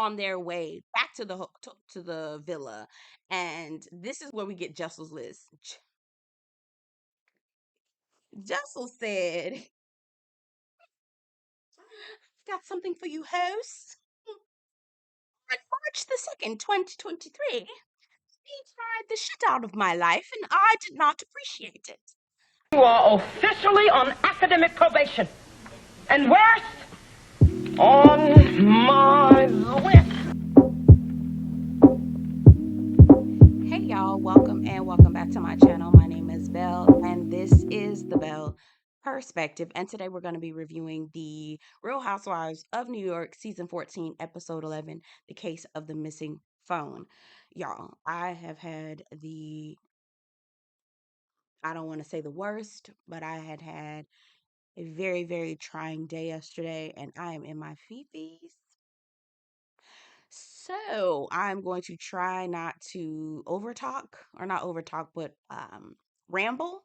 on their way back to to the villa, and this is where we get Jessel's list. Jessel said, "Got something for you, host. On March the 2nd, 2023, he tried the shit out of my life, and I did not appreciate it. You are officially on academic probation. And worst, on my list." Hey y'all, welcome back to my channel. My name is Belle, and this is the Belle Perspective. And today we're going to be reviewing the Real Housewives of New York, season 14, episode 11, The Case of the Missing Phone. Y'all, I have had I don't want to say the worst, but I had a very, very trying day yesterday, and I am in my feefies. So I'm going to try not to overtalk, or not overtalk, but ramble.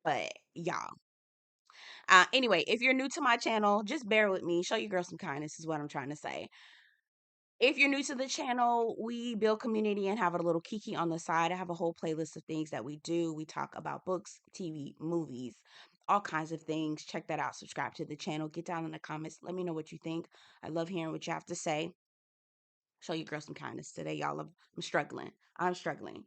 But y'all, anyway, if you're new to my channel, just bear with me. Show your girl some kindness is what I'm trying to say. If you're new to the channel, we build community and have a little kiki on the side. I have a whole playlist of things that we do. We talk about books, TV, movies, all kinds of things. Check that out. Subscribe to the channel. Get down in the comments. Let me know what you think. I love hearing what you have to say. Show your girl some kindness today, y'all. I'm struggling. I'm struggling.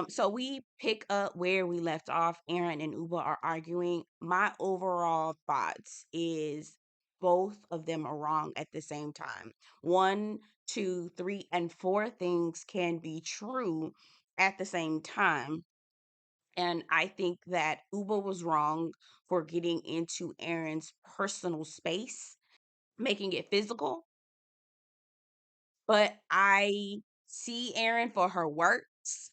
So we pick up where we left off. Erin and Ubah are arguing. My overall thoughts is both of them are wrong at the same time. One, two, three, and four things can be true at the same time. And I think that Ubah was wrong for getting into Erin's personal space, making it physical. But I see Erin for her works,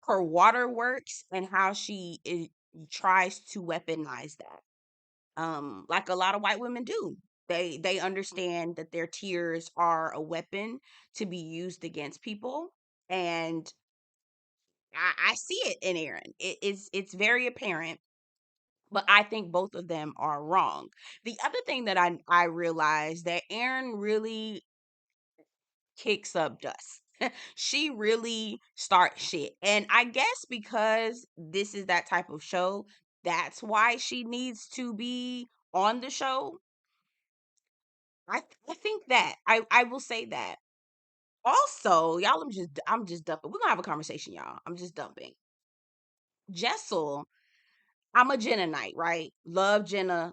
her waterworks, and how tries to weaponize that. Like a lot of white women do. They understand that their tears are a weapon to be used against people, and I see it in Erin. It's very apparent. But I think both of them are wrong. The other thing that I realized that Erin really kicks up dust. She really starts shit. And I guess because this is that type of show, that's why she needs to be on the show. I think that I will say that. Also, y'all, I'm just dumping. We're gonna have a conversation, y'all. I'm just dumping. Jessel, I'm a Jenna night, right? Love Jenna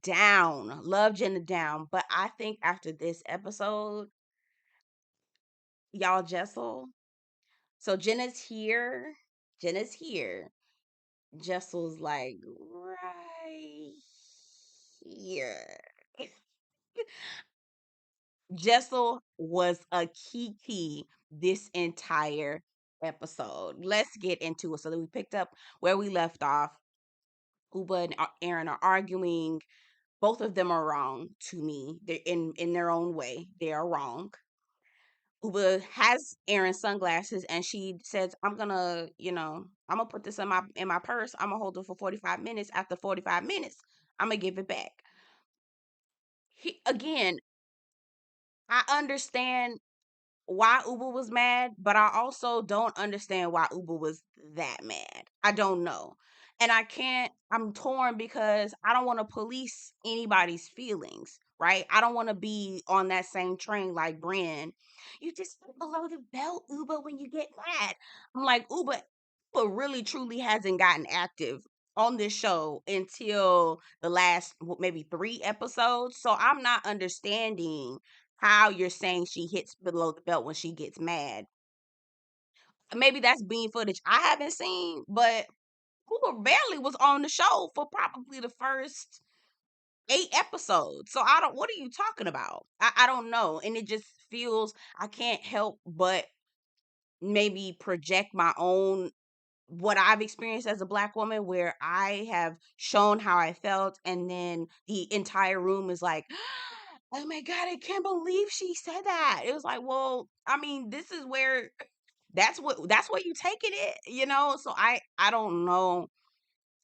down. Love Jenna down. But I think after this episode, y'all, Jessel. So Jenna's here. Jenna's here. Jessel's like right here. Jessel was a key this entire episode. Let's get into it. So we picked up where we left off. Ubah and Erin are arguing. Both of them are wrong to me. They're in their own way. They are wrong. Ubah has Erin's sunglasses, and she says, I'm gonna put this in my purse. I'm gonna hold it for 45 minutes. After 45 minutes, I'm gonna give it back. Again, I understand why Ubah was mad, but I also don't understand why Ubah was that mad. I don't know. And I'm torn because I don't want to police anybody's feelings, right? I don't want to be on that same train like Bren. You just get below the belt, Ubah, when you get mad. I'm like, Ubah really truly hasn't gotten active on this show until the last maybe 3 episodes. So I'm not understanding how you're saying she hits below the belt when she gets mad. Maybe that's bean footage I haven't seen, but Cooper barely was on the show for probably the first 8 episodes. So what are you talking about? I don't know. And it just feels I can't help but maybe project my own what I've experienced as a Black woman, where I have shown how I felt, and then the entire room is like, oh my God, I can't believe she said that. It was like, well, I mean, this is where that's where you taking it, you know? So I don't know.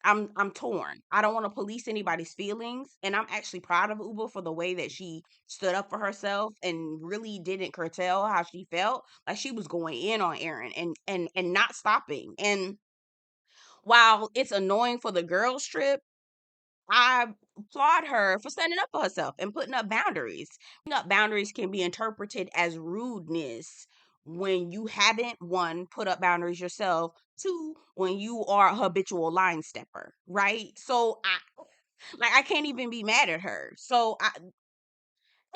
I'm torn. I don't want to police anybody's feelings, and I'm actually proud of Ubah for the way that she stood up for herself and really didn't curtail how she felt. Like she was going in on Erin and not stopping. And while it's annoying for the girls trip, I applaud her for standing up for herself and putting up boundaries. Putting up boundaries can be interpreted as rudeness when you haven't, one, put up boundaries yourself, two, when you are a habitual line stepper, right? So I can't even be mad at her.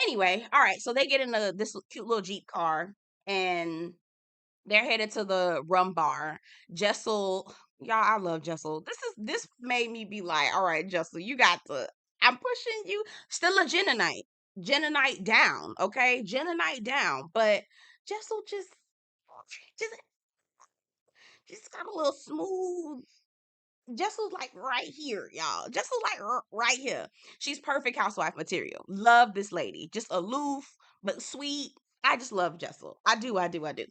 Anyway, all right. So they get in this cute little Jeep car and they're headed to the rum bar. Jessel, y'all, I love Jessel. This made me be like, all right, Jessel, you got to. I'm pushing you. Still a Jennanite. Jennanite down, okay? Jennanite down. But Jessel just just got a little smooth. Jessel's like right here, y'all. Jessel's like right here. She's perfect housewife material. Love this lady. Just aloof, but sweet. I just love Jessel. I do, I do, I do.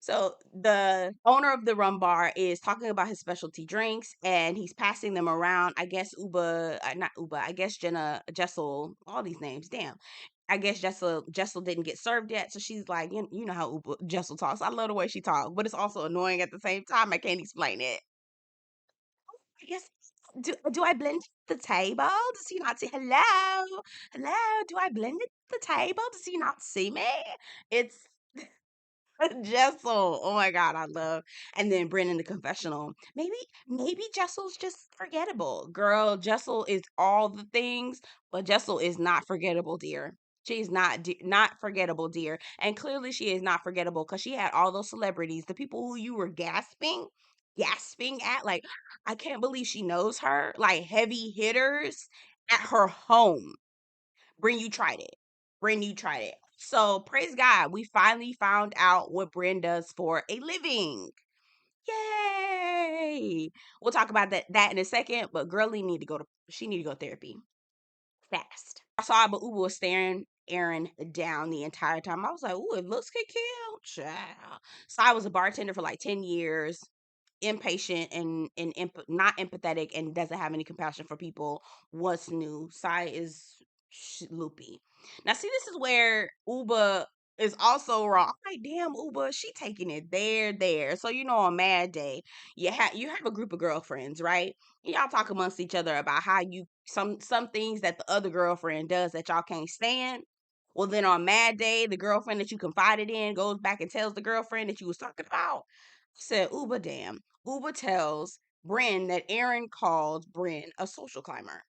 So the owner of the rum bar is talking about his specialty drinks and he's passing them around. I guess not Uba, I guess Jessel, all these names, damn. I guess Jessel didn't get served yet, so she's like, you know how Jessel talks. I love the way she talks, but it's also annoying at the same time. I can't explain it. I guess do I blend the table? Does he not see hello? Hello? Do I blend the table? Does he not see me? It's Jessel. Oh my God, I love. And then Brennan the confessional. Maybe Jessel's just forgettable. Girl, Jessel is all the things, but Jessel is not forgettable, dear. She's not forgettable, dear. And clearly she is not forgettable because she had all those celebrities, the people who you were gasping at. Like, I can't believe she knows her. Like heavy hitters at her home. Bryn, you tried it. Bryn, you tried it. So praise God, we finally found out what Bryn does for a living. Yay! We'll talk about that in a second. But girlie she need to go to therapy fast. I saw but Uber was staring Erin down the entire time. I was like, ooh, it looks good, cute. Child. So I was a bartender for like 10 years, impatient and not empathetic and doesn't have any compassion for people. What's new? Sai is loopy. Now, see, this is where Uba is also wrong. I'm like, damn, Uba, she taking it there. So on Mad Day, you have a group of girlfriends, right? Y'all talk amongst each other about how you some things that the other girlfriend does that y'all can't stand. Well, then on Mad Day, the girlfriend that you confided in goes back and tells the girlfriend that you was talking about. I said, Uba, damn. Uba tells Bryn that Erin called Bryn a social climber.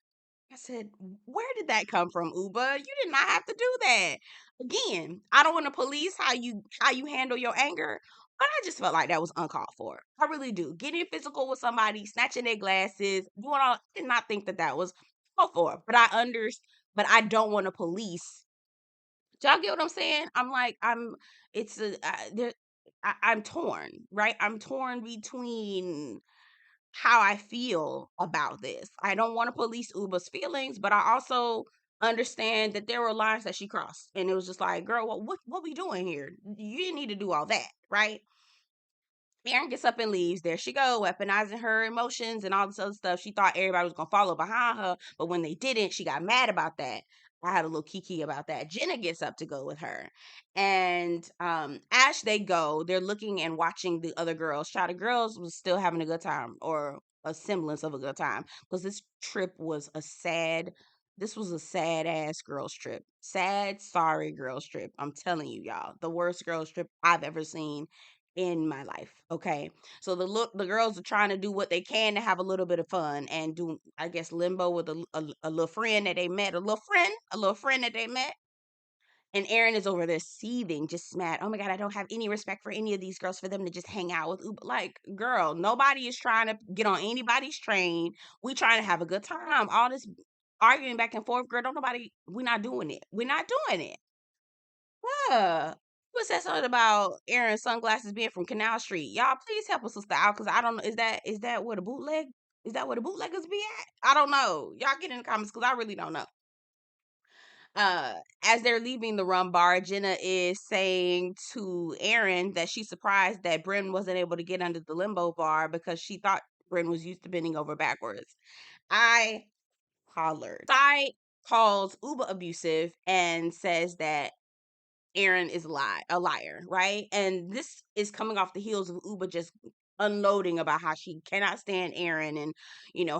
I said, where did that come from, Uba? You did not have to do that. Again, I don't want to police how you handle your anger, but I just felt like that was uncalled for. I really do. Getting physical with somebody, snatching their glasses, doing all. I did not think that was called for. But I don't want to police. Do y'all get what I'm saying? I'm like, it's a, there, I'm torn, right? I'm torn between how I feel about this. I don't want to police Uba's feelings, but I also understand that there were lines that she crossed, and it was just like, girl, what we doing here? You didn't need to do all that, right? Erin gets up and leaves. There she go, weaponizing her emotions and all this other stuff. She thought everybody was gonna follow behind her, but when they didn't, she got mad about that. I had a little kiki about that. Jenna gets up to go with her, and as they go, they're looking and watching the other girls. Child, the girls was still having a good time or a semblance of a good time because this trip was a sad. This was a sad ass girls trip. Sad, sorry girls trip. I'm telling you, y'all, the worst girls trip I've ever seen in my life. Okay. So the girls are trying to do what they can to have a little bit of fun and do, I guess, limbo with a little friend that they met, a little friend that they met. And Erin is over there seething, just mad. Oh my God, I don't have any respect for any of these girls for them to just hang out with Uber. Like, girl, nobody is trying to get on anybody's train. We trying to have a good time. All this arguing back and forth, girl, we're not doing it. We're not doing it. Yeah. What's that something about Aaron's sunglasses being from Canal Street? Y'all, please help us sister out because I don't know. Is that where the bootleg? Is that where the bootleggers be at? I don't know. Y'all get in the comments because I really don't know. Uh, as they're leaving the rum bar, Jenna is saying to Aaron that she's surprised that Bryn wasn't able to get under the limbo bar because she thought Bryn was used to bending over backwards. I hollered. Sai calls Ubah abusive and says that Erin is a liar, right? And this is coming off the heels of Ubah just unloading about how she cannot stand Erin and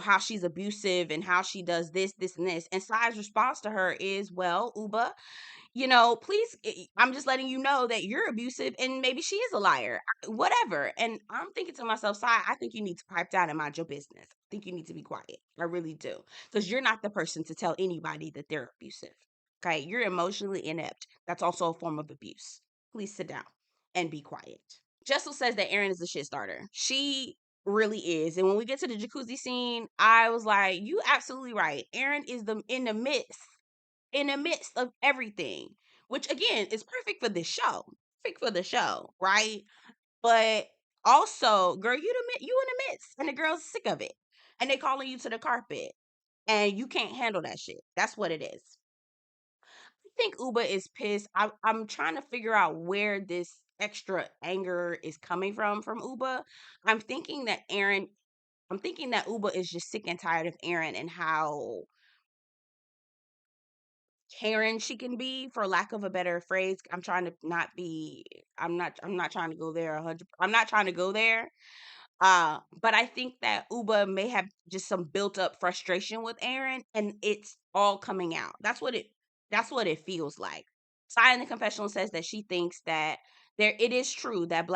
how she's abusive and how she does this, this, and this. And Sai's response to her is, well, Ubah, please, I'm just letting you know that you're abusive and maybe she is a liar, whatever. And I'm thinking to myself, Sai, I think you need to pipe down and mind your business. I think you need to be quiet. I really do. Because you're not the person to tell anybody that they're abusive. Okay. You're emotionally inept. That's also a form of abuse. Please sit down and be quiet. Jessel says that Erin is a shit starter. She really is. And when we get to the jacuzzi scene, I was like, you absolutely right. Erin is in the midst of everything, which again is perfect for this show. Perfect for the show, right? But also, girl, you in the midst, and the girl's sick of it, and they calling you to the carpet, and you can't handle that shit. That's what it is. I think Ubah is pissed. I'm trying to figure out where this extra anger is coming from Ubah. I'm thinking that Erin. I'm thinking that Ubah is just sick and tired of Erin and how Karen she can be, for lack of a better phrase. I'm trying to not be I'm not trying to go there 100. I'm not trying to go there. But I think that Ubah may have just some built up frustration with Erin and it's all coming out. That's what it feels like. Sai in the confessional says that she thinks that it is true that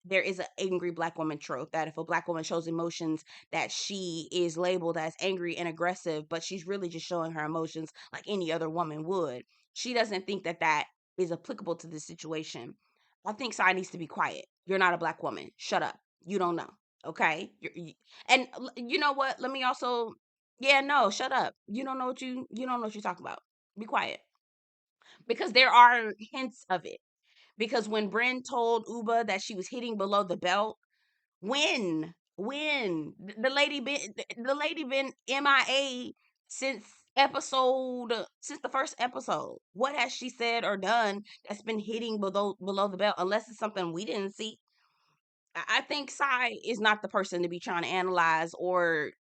there is an angry black woman trope, that if a black woman shows emotions that she is labeled as angry and aggressive, but she's really just showing her emotions like any other woman would. She doesn't think that is applicable to this situation. I think Sai needs to be quiet. You're not a black woman. Shut up. You don't know. Okay? And you know what? Let me also yeah, no, shut up. You don't know what you're talking about. Be quiet. Because there are hints of it. Because when Bryn told Ubah that she was hitting below the belt, when the lady been MIA since since the first episode. What has she said or done that's been hitting below the belt? Unless it's something we didn't see. I think Sai is not the person to be trying to analyze or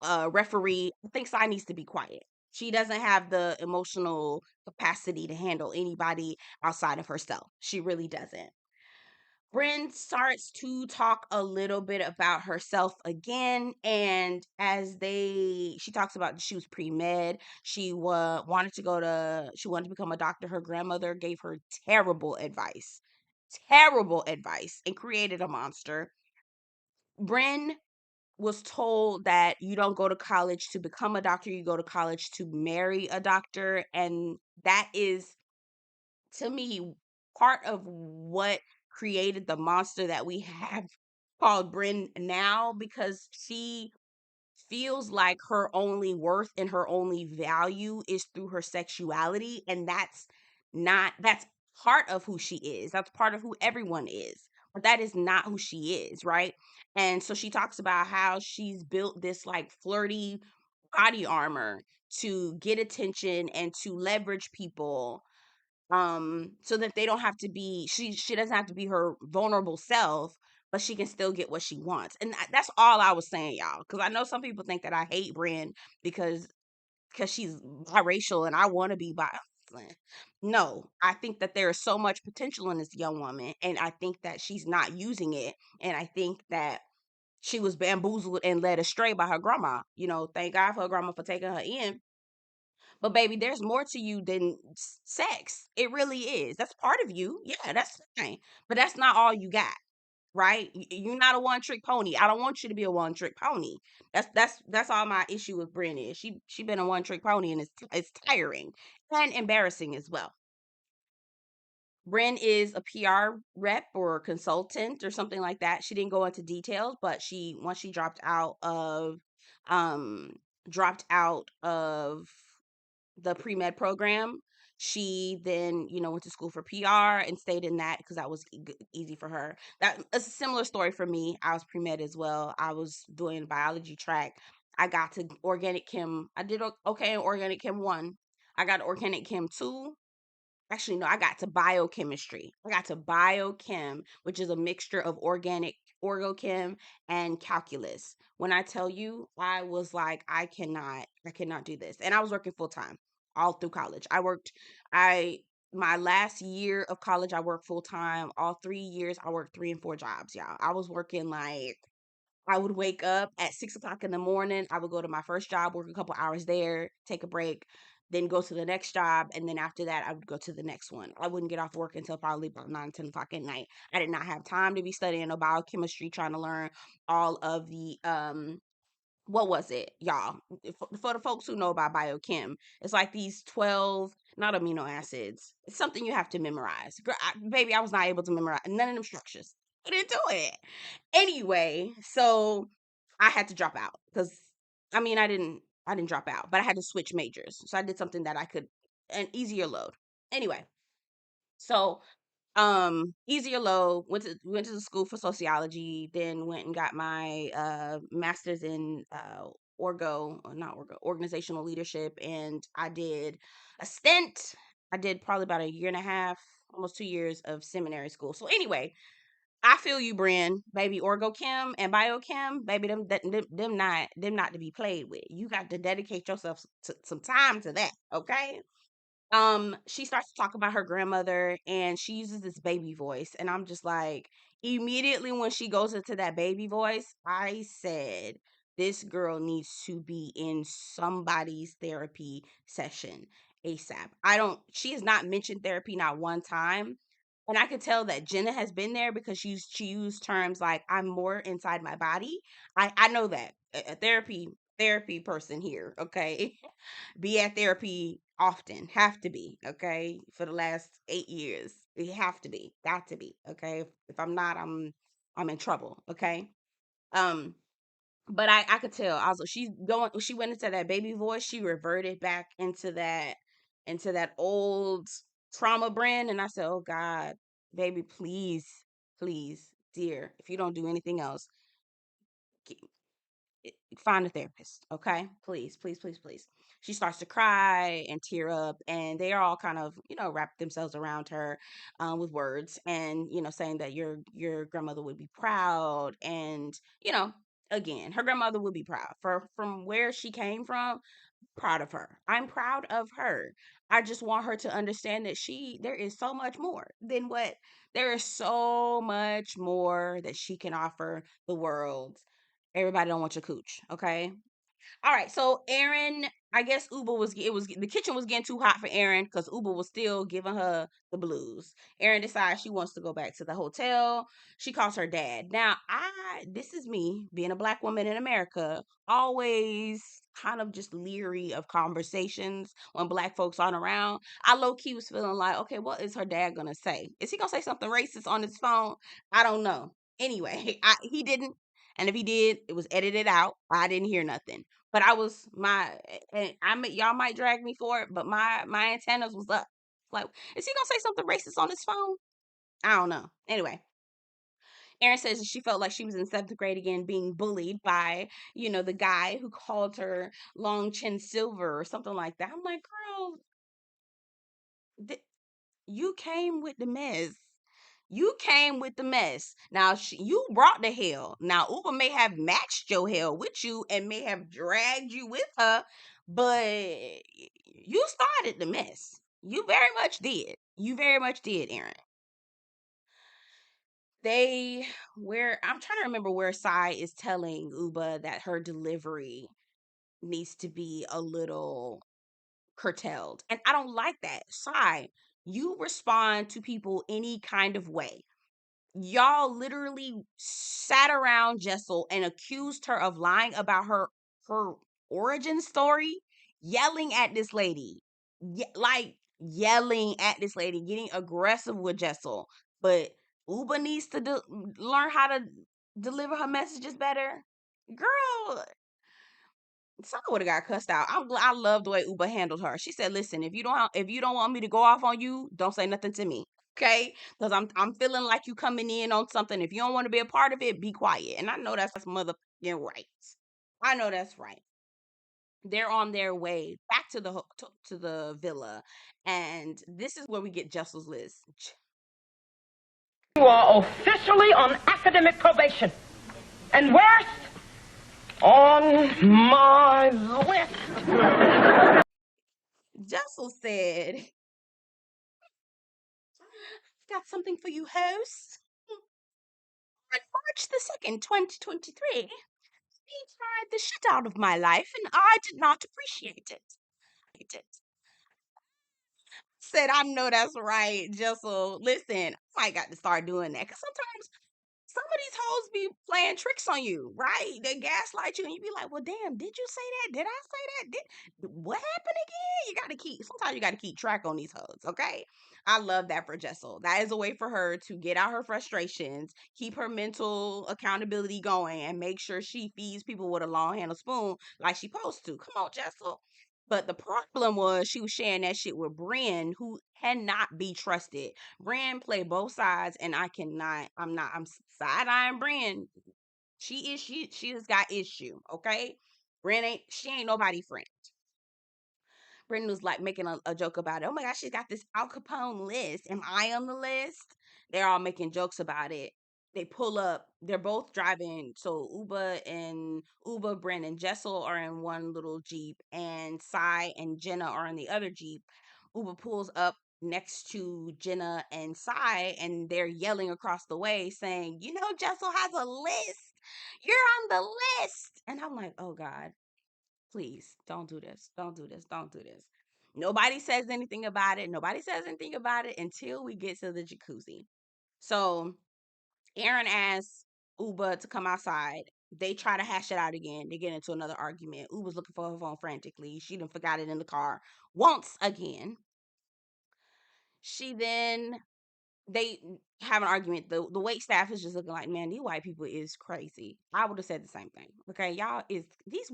referee. I think Sai needs to be quiet. She doesn't have the emotional capacity to handle anybody outside of herself. She really doesn't. Bryn starts to talk a little bit about herself again, and she talks about she was pre-med. She wanted to become a doctor. Her grandmother gave her terrible advice, and created a monster. Bryn was told that you don't go to college to become a doctor, you go to college to marry a doctor, and that is, to me, part of what created the monster that we have called Bryn now, because she feels like her only worth and her only value is through her sexuality, and that's part of who she is. That's part of who everyone is. But that is not who she is, right? And so she talks about how she's built this like flirty body armor to get attention and to leverage people, so that they don't have to be she doesn't have to be her vulnerable self, but she can still get what she wants. And that's all I was saying, y'all, because I know some people think that I hate Bryn because she's biracial and I want to be bi. No, I think that there is so much potential in this young woman, and I think that she's not using it, and I think that she was bamboozled and led astray by her grandma. Thank God for her grandma for taking her in. But baby, there's more to you than sex. It really is. That's part of you. Yeah, that's fine. But that's not all you got, right? You're not a one trick pony. I don't want you to be a one trick pony. That's all my issue with Bryn is. She been a one trick pony, and it's tiring and embarrassing as well. Bryn is a PR rep or consultant or something like that. She didn't go into details, but once she um dropped out of the pre-med program, she then went to school for PR and stayed in that because that was easy for her. That's a similar story for me. I was pre-med as well. I was doing biology track. I got to organic chem. I did okay in organic chem 1. I got organic chem 2. Actually, no, I got to biochemistry. I got to biochem, which is a mixture of organic orgochem, and calculus. When I tell you, I was like, I cannot do this. And I was working full time all through college. I my last year of college, I worked full time. All 3 years, I worked 3 and 4 jobs, y'all. I was working like I would wake up at 6 o'clock in the morning. I would go to my first job, work a couple hours there, take a break, then go to the next job. And then after that, I would go to the next one. I wouldn't get off work until probably about 9, 10 o'clock at night. I did not have time to be studying no biochemistry, trying to learn all of the, what was it, y'all? For the folks who know about biochem, it's like these 12, not amino acids. It's something you have to memorize. Girl, baby, I was not able to memorize none of them structures. I didn't do it. Anyway, so I had to drop out because I didn't drop out, but I had to switch majors. So I did something that I could an easier load. Anyway, so easier load, went to the school for sociology, then went and got my master's in organizational leadership, and I did a stint. I did probably about a year and a half, almost 2 years of seminary school. So anyway, I feel you, Bren. Baby, orgochem and biochem, baby, them not to be played with. You got to dedicate yourself to some time to that, okay? She starts to talk about her grandmother, and she uses this baby voice, and I'm just like, immediately when she goes into that baby voice, I said, this girl needs to be in somebody's therapy session ASAP. She has not mentioned therapy not one time. And I could tell that Jenna has been there because she used terms like, I'm more inside my body. I know that a therapy person here, okay? Be at therapy often, have to be, okay? For the last 8 years, you have to be, got to be, okay? If I'm not, I'm in trouble, okay? Um, but I could tell. Also, she went into that baby voice. She reverted back into that old trauma brand, and I said, oh God, baby, please, dear, if you don't do anything else, find a therapist, okay? Please. She starts to cry and tear up, and they are all kind of, wrap themselves around her with words, and saying that your grandmother would be proud, and again, her grandmother would be proud from where she came from. Proud of her. I'm proud of her. I just want her to understand that there is so much more than what there is so much more that she can offer the world. Everybody don't want your cooch, okay? All right, so Erin, I guess the kitchen was getting too hot for Erin because Uber was still giving her the blues. Erin decides she wants to go back to the hotel. She calls her dad. Now, this is me being a black woman in America, always kind of just leery of conversations when black folks aren't around. I low key was feeling like, okay, what is her dad gonna say? Is he gonna say something racist on his phone? I don't know. Anyway, he didn't. And if he did, it was edited out. I didn't hear nothing. But and y'all might drag me for it, but my antennas was up. Like, is he gonna say something racist on his phone? I don't know. Anyway, Erin says that she felt like she was in seventh grade again, being bullied by the guy who called her long chin silver or something like that. I'm like, girl, th- you came with the mess. You came with the mess. Now you brought the hell. Now Uber may have matched your hell with you and may have dragged you with her, but you started the mess. You very much did. You very much did, Erin. Where I'm trying to remember where Sai is telling Uba that her delivery needs to be a little curtailed. And I don't like that. Sai, you respond to people any kind of way. Y'all literally sat around Jessel and accused her of lying about her origin story, yelling at this lady, yelling at this lady, getting aggressive with Jessel. But Uba needs to learn how to deliver her messages better. Girl, someone would have got cussed out. I love the way Uba handled her. She said, "Listen, if you don't want me to go off on you, don't say nothing to me, okay? Because I'm feeling like you coming in on something. If you don't want to be a part of it, be quiet." And I know that's motherfucking right. I know that's right. They're on their way back to the villa, and this is where we get Jessel's list. You are officially on academic probation. And worst, on my list. Jessel said, got something for you, host. On March the 2nd, 2023, he tried the shit out of my life and I did not appreciate it. Said, I know that's right, Jessel. Listen, I got to start doing that because sometimes some of these hoes be playing tricks on you, right? They gaslight you, and you be like, "Well, damn, did you say that? Did I say that? Did what happened again?" You got to keep. Sometimes you got to keep track on these hoes. Okay, I love that for Jessel. That is a way for her to get out her frustrations, keep her mental accountability going, and make sure she feeds people with a long handled spoon like she supposed to. Come on, Jessel. But the problem was she was sharing that shit with Bren, who cannot be trusted. Bren play both sides, and I cannot. I'm side eyeing Bren. She has got issue. Okay, Bren ain't. She ain't nobody friend. Brendan was like making a joke about it. Oh my gosh, she's got this Al Capone list. Am I on the list? They're all making jokes about it. They pull up. They're both driving. So Ubah, Bren, and Jessel are in one little Jeep, and Sai and Jenna are in the other Jeep. Ubah pulls up next to Jenna and Sai, and they're yelling across the way, saying, "You know, Jessel has a list. You're on the list." And I'm like, "Oh God, please don't do this. Don't do this. Don't do this." Nobody says anything about it. Nobody says anything about it until we get to the jacuzzi. So Erin asks Ubah to come outside. They try to hash it out again. They get into another argument. Ubah's looking for her phone frantically. She done forgot it in the car once again. She then they have an argument. The wait staff is just looking like, man, these white people is crazy. I would have said the same thing. Okay, y'all is these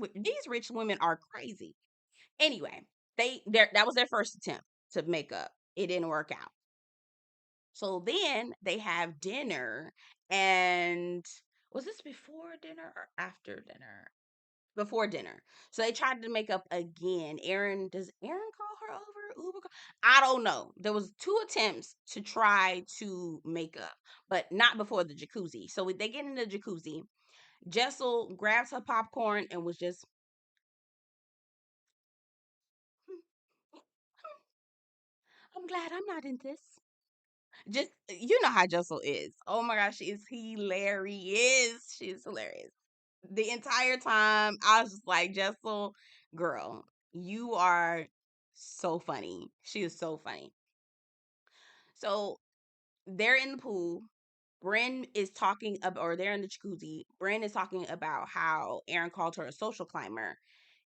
rich women are crazy. Anyway, that was their first attempt to make up. It didn't work out. So then they have dinner, and was this before dinner or after dinner? Before dinner. So they tried to make up again. Does Erin call her over? I don't know. There was two attempts to try to make up, but not before the jacuzzi. So they get in the jacuzzi. Jessel grabs her popcorn and was just, "Hmm, I'm glad I'm not in this." Just you know how Jessel is. Oh my gosh, she is hilarious. She is hilarious. The entire time I was just like, Jessel, girl, you are so funny. She is so funny. So they're in the pool. Bren is talking about, or they're in the jacuzzi. Bren is talking about how Erin called her a social climber.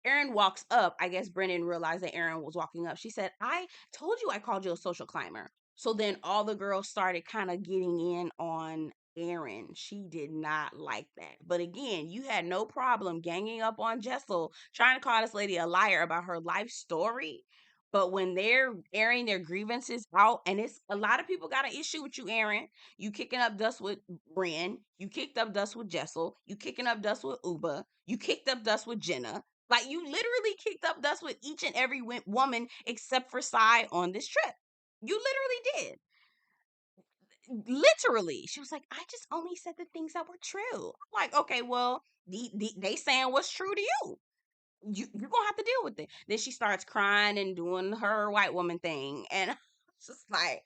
Erin walks up. I guess Brennan realized that Erin was walking up. She said, "I told you I called you a social climber." So then all the girls started kind of getting in on Erin. She did not like that. But again, you had no problem ganging up on Jessel, trying to call this lady a liar about her life story. But when they're airing their grievances out, and it's a lot of people got an issue with you, Erin. You kicking up dust with Bren. You kicked up dust with Jessel. You kicking up dust with Ubah. You kicked up dust with Jenna. Like, you literally kicked up dust with each and every woman except for Sai on this trip. You literally did. Literally. She was like, "I just only said the things that were true." I'm like, okay, well, they saying what's true to you. You're gonna have to deal with it. Then she starts crying and doing her white woman thing. And it's just like,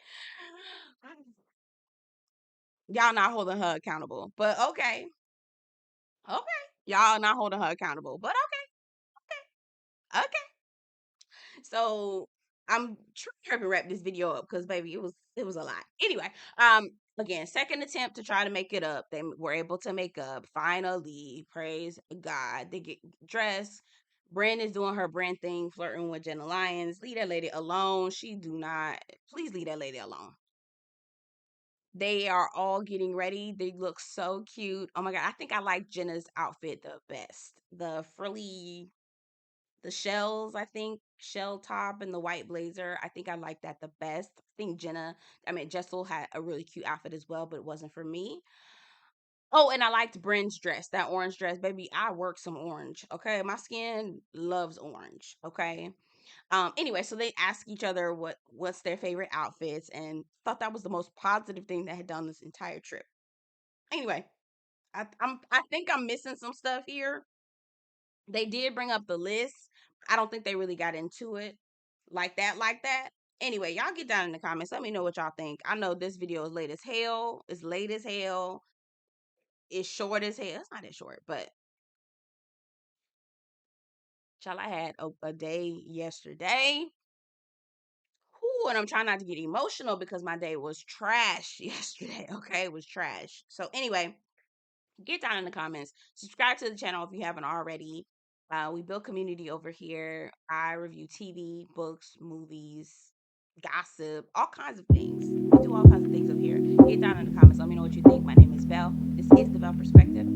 y'all not holding her accountable. But okay. Okay. Y'all not holding her accountable. But okay. Okay. So I'm trying to wrap this video up because baby, it was a lot. Anyway, again, second attempt to try to make it up. They were able to make up. Finally, praise God. They get dressed. Brand is doing her brand thing, flirting with Jenna Lyons. Leave that lady alone. She do not. Please leave that lady alone. They are all getting ready. They look so cute. Oh my God. I think I like Jenna's outfit the best. The frilly, the shells, I think, shell top and the white blazer. I think I like that the best. I mean, Jessel had a really cute outfit as well, but it wasn't for me. Oh, and I liked Bren's dress, that orange dress. Baby, I work some orange. Okay. My skin loves orange. Okay. Anyway, so they ask each other what's their favorite outfits, and thought that was the most positive thing that had done this entire trip. Anyway, I think I'm missing some stuff here. They did bring up the list. I don't think they really got into it like that, like that. Anyway, y'all get down in the comments. Let me know what y'all think. I know this video is late as hell. It's late as hell. It's short as hell. It's not that short, but y'all, I had a day yesterday. Whew, and I'm trying not to get emotional because my day was trash yesterday. Okay, it was trash. So anyway, get down in the comments. Subscribe to the channel if you haven't already. We build community over here. I review TV, books, movies, gossip, all kinds of things. We do all kinds of things over here. Get down in the comments. Let me know what you think. My name is Belle. This is the Belle Perspective.